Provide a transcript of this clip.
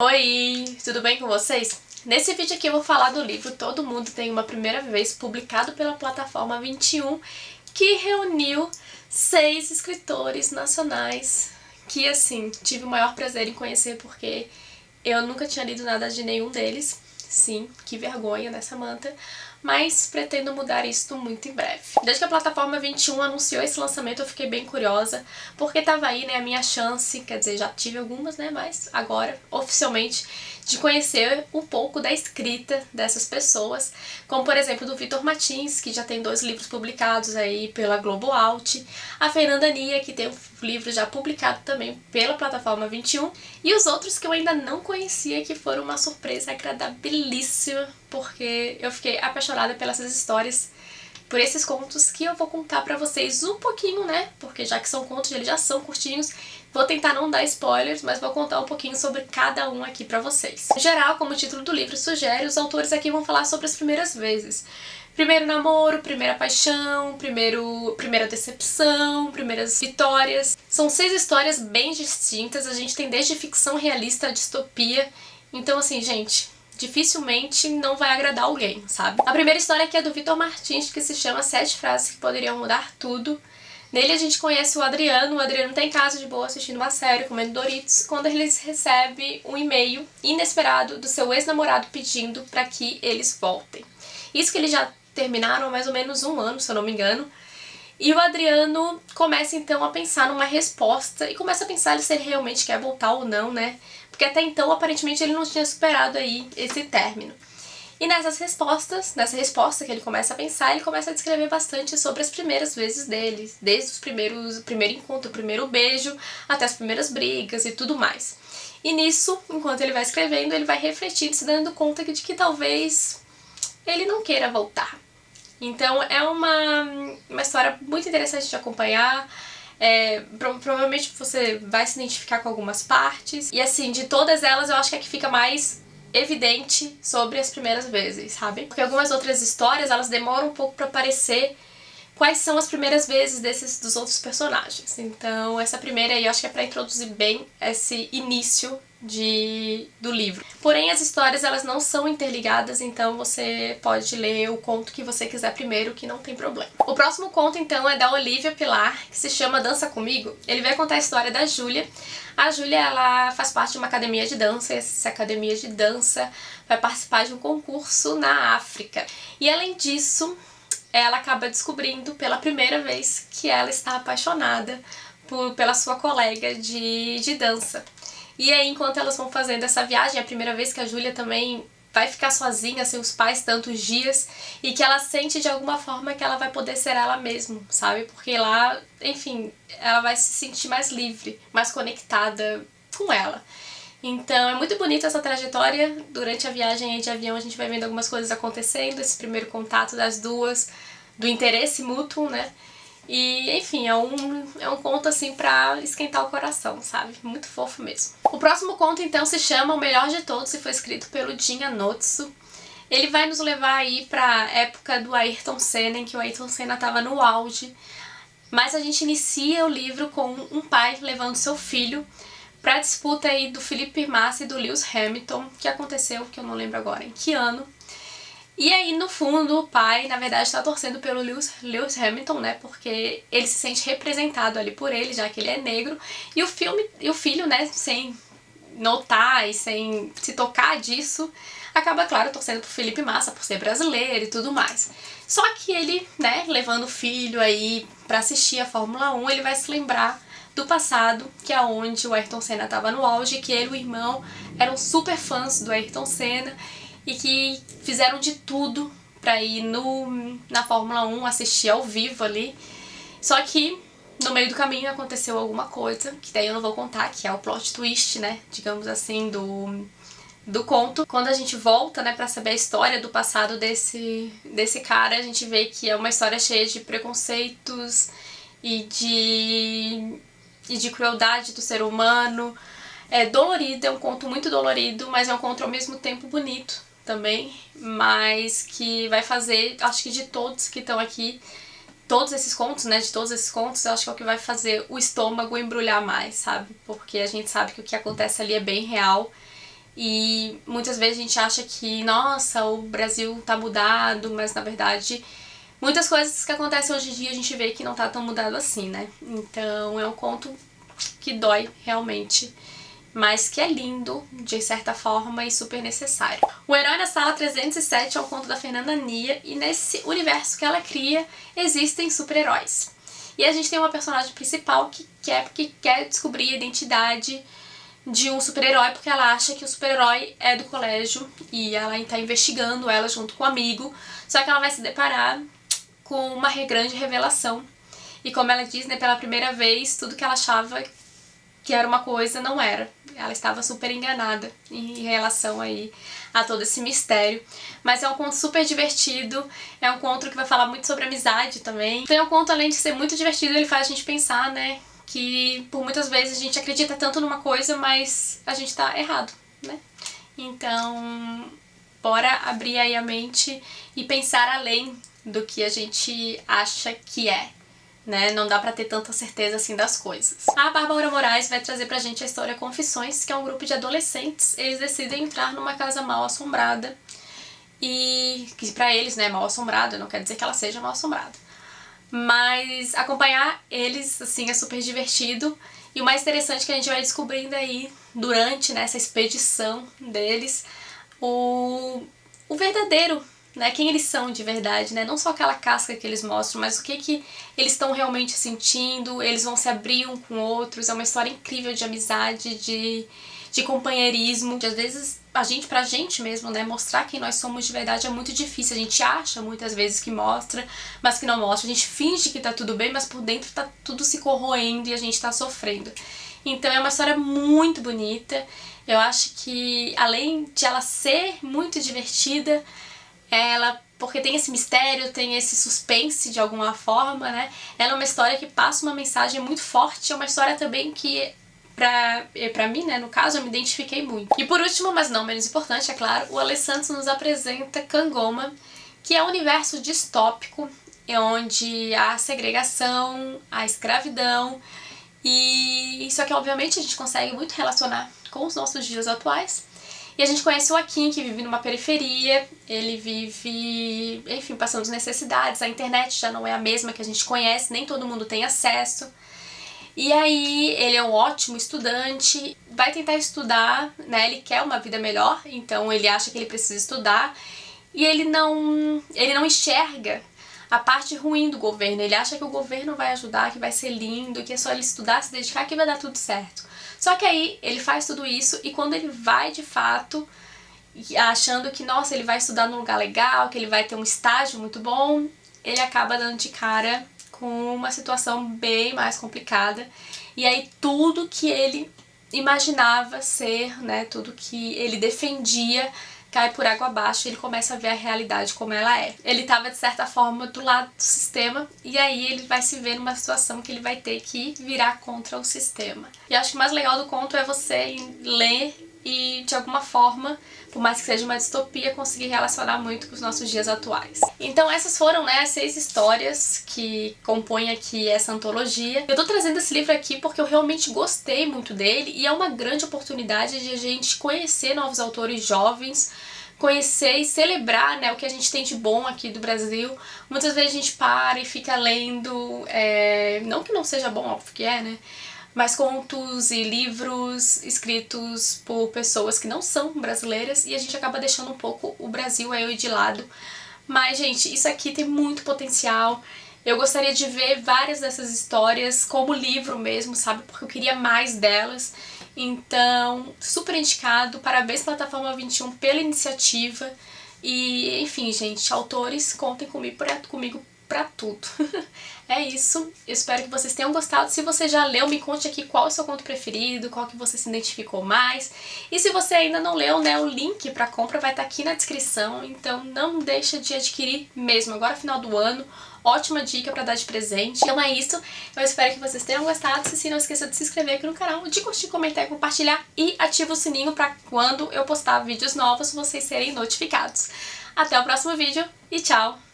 Oi, tudo bem com vocês? Nesse vídeo aqui eu vou falar do livro Todo Mundo Tem Uma Primeira Vez, publicado pela plataforma 21, que reuniu 6 escritores nacionais que, assim, tive o maior prazer em conhecer porque eu nunca tinha lido nada de nenhum deles. Sim, que vergonha dessa manta, mas pretendo mudar isso muito em breve. Desde que a plataforma 21 anunciou esse lançamento eu fiquei bem curiosa, porque tava aí, né, a minha chance, quer dizer, já tive algumas, né, mas agora, oficialmente, de conhecer um pouco da escrita dessas pessoas, como por exemplo do Vitor Martins, que já tem 2 livros publicados aí pela Globo Alt, a Fernanda Nia, que tem um livro já publicado também pela plataforma 21, e os outros que eu ainda não conhecia, que foram uma surpresa agradabilíssima, porque eu fiquei apaixonada pelas histórias, por esses contos que eu vou contar pra vocês um pouquinho, né? Porque já que são contos, eles já são curtinhos, vou tentar não dar spoilers, mas vou contar um pouquinho sobre cada um aqui pra vocês. Em geral, como o título do livro sugere, os autores aqui vão falar sobre as primeiras vezes. Primeiro namoro, primeira paixão, primeira decepção, primeiras vitórias. São 6 histórias bem distintas, a gente tem desde ficção realista a distopia. Então assim, gente, dificilmente não vai agradar alguém, sabe? A primeira história aqui é do Vitor Martins, que se chama 7 Frases que Poderiam Mudar Tudo. Nele a gente conhece o Adriano tá em casa de boa assistindo uma série, comendo Doritos, quando ele recebe um e-mail inesperado do seu ex-namorado pedindo pra que eles voltem. Isso que eles já terminaram há mais ou menos um ano, se eu não me engano. E o Adriano começa então a pensar numa resposta e começa a pensar se ele realmente quer voltar ou não, né? Porque até então, aparentemente, ele não tinha superado aí esse término. E nessa resposta que ele começa a pensar, ele começa a descrever bastante sobre as primeiras vezes dele, desde o primeiro encontro, o primeiro beijo, até as primeiras brigas e tudo mais. E nisso, enquanto ele vai escrevendo, ele vai refletindo, se dando conta de que talvez ele não queira voltar. Então é uma história muito interessante de acompanhar. Provavelmente você vai se identificar com algumas partes. E assim, de todas elas, eu acho que é que fica mais evidente sobre as primeiras vezes, sabe? Porque algumas outras histórias, elas demoram um pouco pra aparecer quais são as primeiras vezes dos outros personagens. Então essa primeira aí eu acho que é pra introduzir bem esse início do livro. Porém as histórias elas não são interligadas, então você pode ler o conto que você quiser primeiro, que não tem problema. O próximo conto então é da Olivia Pilar, que se chama Dança Comigo. Ele vai contar a história da Júlia. A Júlia, ela faz parte de uma academia de dança, e essa academia de dança vai participar de um concurso na África. E além disso, ela acaba descobrindo pela primeira vez que ela está apaixonada pela sua colega de dança. E aí, enquanto elas vão fazendo essa viagem, é a primeira vez que a Júlia também vai ficar sozinha, sem os pais tantos dias, e que ela sente de alguma forma que ela vai poder ser ela mesma, sabe? Porque lá, enfim, ela vai se sentir mais livre, mais conectada com ela. Então é muito bonita essa trajetória. Durante a viagem de avião a gente vai vendo algumas coisas acontecendo, esse primeiro contato das duas, do interesse mútuo, né? E, enfim, é um conto, assim, pra esquentar o coração, sabe? Muito fofo mesmo. O próximo conto, então, se chama O Melhor de Todos e foi escrito pelo Jin Anotsu. Ele vai nos levar aí pra época do Ayrton Senna, em que o Ayrton Senna tava no auge. Mas a gente inicia o livro com um pai levando seu filho pra disputa aí do Felipe Massa e do Lewis Hamilton, que aconteceu, que eu não lembro agora em que ano. E aí, no fundo, o pai, na verdade, está torcendo pelo Lewis Hamilton, né? Porque ele se sente representado ali por ele, já que ele é negro. E o filho, né, sem notar e sem se tocar disso, acaba, claro, torcendo pro Felipe Massa, por ser brasileiro e tudo mais. Só que ele, né, levando o filho aí pra assistir a Fórmula 1, ele vai se lembrar do passado, que é onde o Ayrton Senna estava no auge, que ele e o irmão eram super fãs do Ayrton Senna, e que fizeram de tudo pra ir na Fórmula 1 assistir ao vivo ali. Só que no meio do caminho aconteceu alguma coisa, que daí eu não vou contar, que é o plot twist, né, digamos assim, do conto. Quando a gente volta, né, pra saber a história do passado desse cara, a gente vê que é uma história cheia de preconceitos e de crueldade do ser humano. É dolorido, é um conto muito dolorido, mas é um conto ao mesmo tempo bonito também, mas que vai fazer, acho que de todos que estão aqui, todos esses contos, né, de todos esses contos, eu acho que é o que vai fazer o estômago embrulhar mais, sabe? Porque a gente sabe que o que acontece ali é bem real E muitas vezes a gente acha que, nossa, o Brasil tá mudado, mas na verdade muitas coisas que acontecem hoje em dia a gente vê que não tá tão mudado assim, né? Então é um conto que dói realmente, mas que é lindo de certa forma e super necessário. O Herói na Sala 307 é um conto da Fernanda Nia, e nesse universo que ela cria existem super-heróis. E a gente tem uma personagem principal que quer descobrir a identidade de um super-herói, porque ela acha que o super-herói é do colégio e ela está investigando ela junto com um amigo, só que ela vai se deparar com uma grande revelação. E como ela diz, né, pela primeira vez, tudo que ela achava que era uma coisa não era. Ela estava super enganada em relação aí a todo esse mistério. Mas é um conto super divertido, é um conto que vai falar muito sobre amizade também. Então é um conto, além de ser muito divertido, ele faz a gente pensar, né, que por muitas vezes a gente acredita tanto numa coisa, mas a gente tá errado, né? Então, bora abrir aí a mente e pensar além do que a gente acha que é, né? Não dá pra ter tanta certeza assim das coisas. A Bárbara Moraes vai trazer pra gente a história Confissões, que é um grupo de adolescentes. Eles decidem entrar numa casa mal assombrada, e que pra eles, né, mal assombrada não quer dizer que ela seja mal assombrada. Mas acompanhar eles, assim, é super divertido. E o mais interessante é que a gente vai descobrindo aí, durante, né, essa expedição deles, o verdadeiro, né, quem eles são de verdade, né, não só aquela casca que eles mostram, mas o que eles estão realmente sentindo. Eles vão se abrir um com outros, é uma história incrível de amizade, de companheirismo. Às vezes, pra gente mesmo, né, mostrar quem nós somos de verdade é muito difícil. A gente acha muitas vezes que mostra, mas que não mostra. A gente finge que tá tudo bem, mas por dentro tá tudo se corroendo e a gente tá sofrendo. Então é uma história muito bonita. Eu acho que, além de ela ser muito divertida, porque tem esse mistério, tem esse suspense de alguma forma, né? Ela é uma história que passa uma mensagem muito forte, é uma história também que pra mim, né, no caso, eu me identifiquei muito. E por último, mas não menos importante, é claro, o Ale Santos nos apresenta Kangoma, que é um universo distópico, onde há segregação, há escravidão, e isso aqui, obviamente, a gente consegue muito relacionar com os nossos dias atuais. E a gente conhece o Akin, que vive numa periferia, ele vive, enfim, passando necessidades, a internet já não é a mesma que a gente conhece, nem todo mundo tem acesso. E aí ele é um ótimo estudante, vai tentar estudar, né, ele quer uma vida melhor, então ele acha que ele precisa estudar, e ele não enxerga a parte ruim do governo. Ele acha que o governo vai ajudar, que vai ser lindo, que é só ele estudar, se dedicar, que vai dar tudo certo. Só que aí ele faz tudo isso, e quando ele vai de fato, achando que, nossa, ele vai estudar num lugar legal, que ele vai ter um estágio muito bom, ele acaba dando de cara com uma situação bem mais complicada. E aí tudo que ele imaginava ser, né, tudo que ele defendia cai por água abaixo, e ele começa a ver a realidade como ela é. Ele estava, de certa forma, do lado do sistema, e aí ele vai se ver numa situação que ele vai ter que virar contra o sistema. E acho que o mais legal do conto é você ler e, de alguma forma, por mais que seja uma distopia, conseguir relacionar muito com os nossos dias atuais. Então essas foram, né, as 6 histórias que compõem aqui essa antologia. Eu tô trazendo esse livro aqui porque eu realmente gostei muito dele, e é uma grande oportunidade de a gente conhecer novos autores jovens, conhecer e celebrar, né, o que a gente tem de bom aqui do Brasil. Muitas vezes a gente para e fica lendo, não que não seja bom, óbvio que é, né, mas contos e livros escritos por pessoas que não são brasileiras, e a gente acaba deixando um pouco o Brasil aí de lado. Mas, gente, isso aqui tem muito potencial. Eu gostaria de ver várias dessas histórias como livro mesmo, sabe? Porque eu queria mais delas. Então, super indicado. Parabéns, Plataforma 21, pela iniciativa. E, enfim, gente, autores, contem comigo pra tudo. É isso, eu espero que vocês tenham gostado. Se você já leu, me conte aqui qual é o seu conto preferido, qual que você se identificou mais. E se você ainda não leu, né, o link pra compra vai estar aqui na descrição, então não deixa de adquirir mesmo. Agora, final do ano, ótima dica pra dar de presente. Então é isso, eu espero que vocês tenham gostado. Se não esqueça de se inscrever aqui no canal, de curtir, comentar e compartilhar, e ativa o sininho pra quando eu postar vídeos novos vocês serem notificados. Até o próximo vídeo e tchau!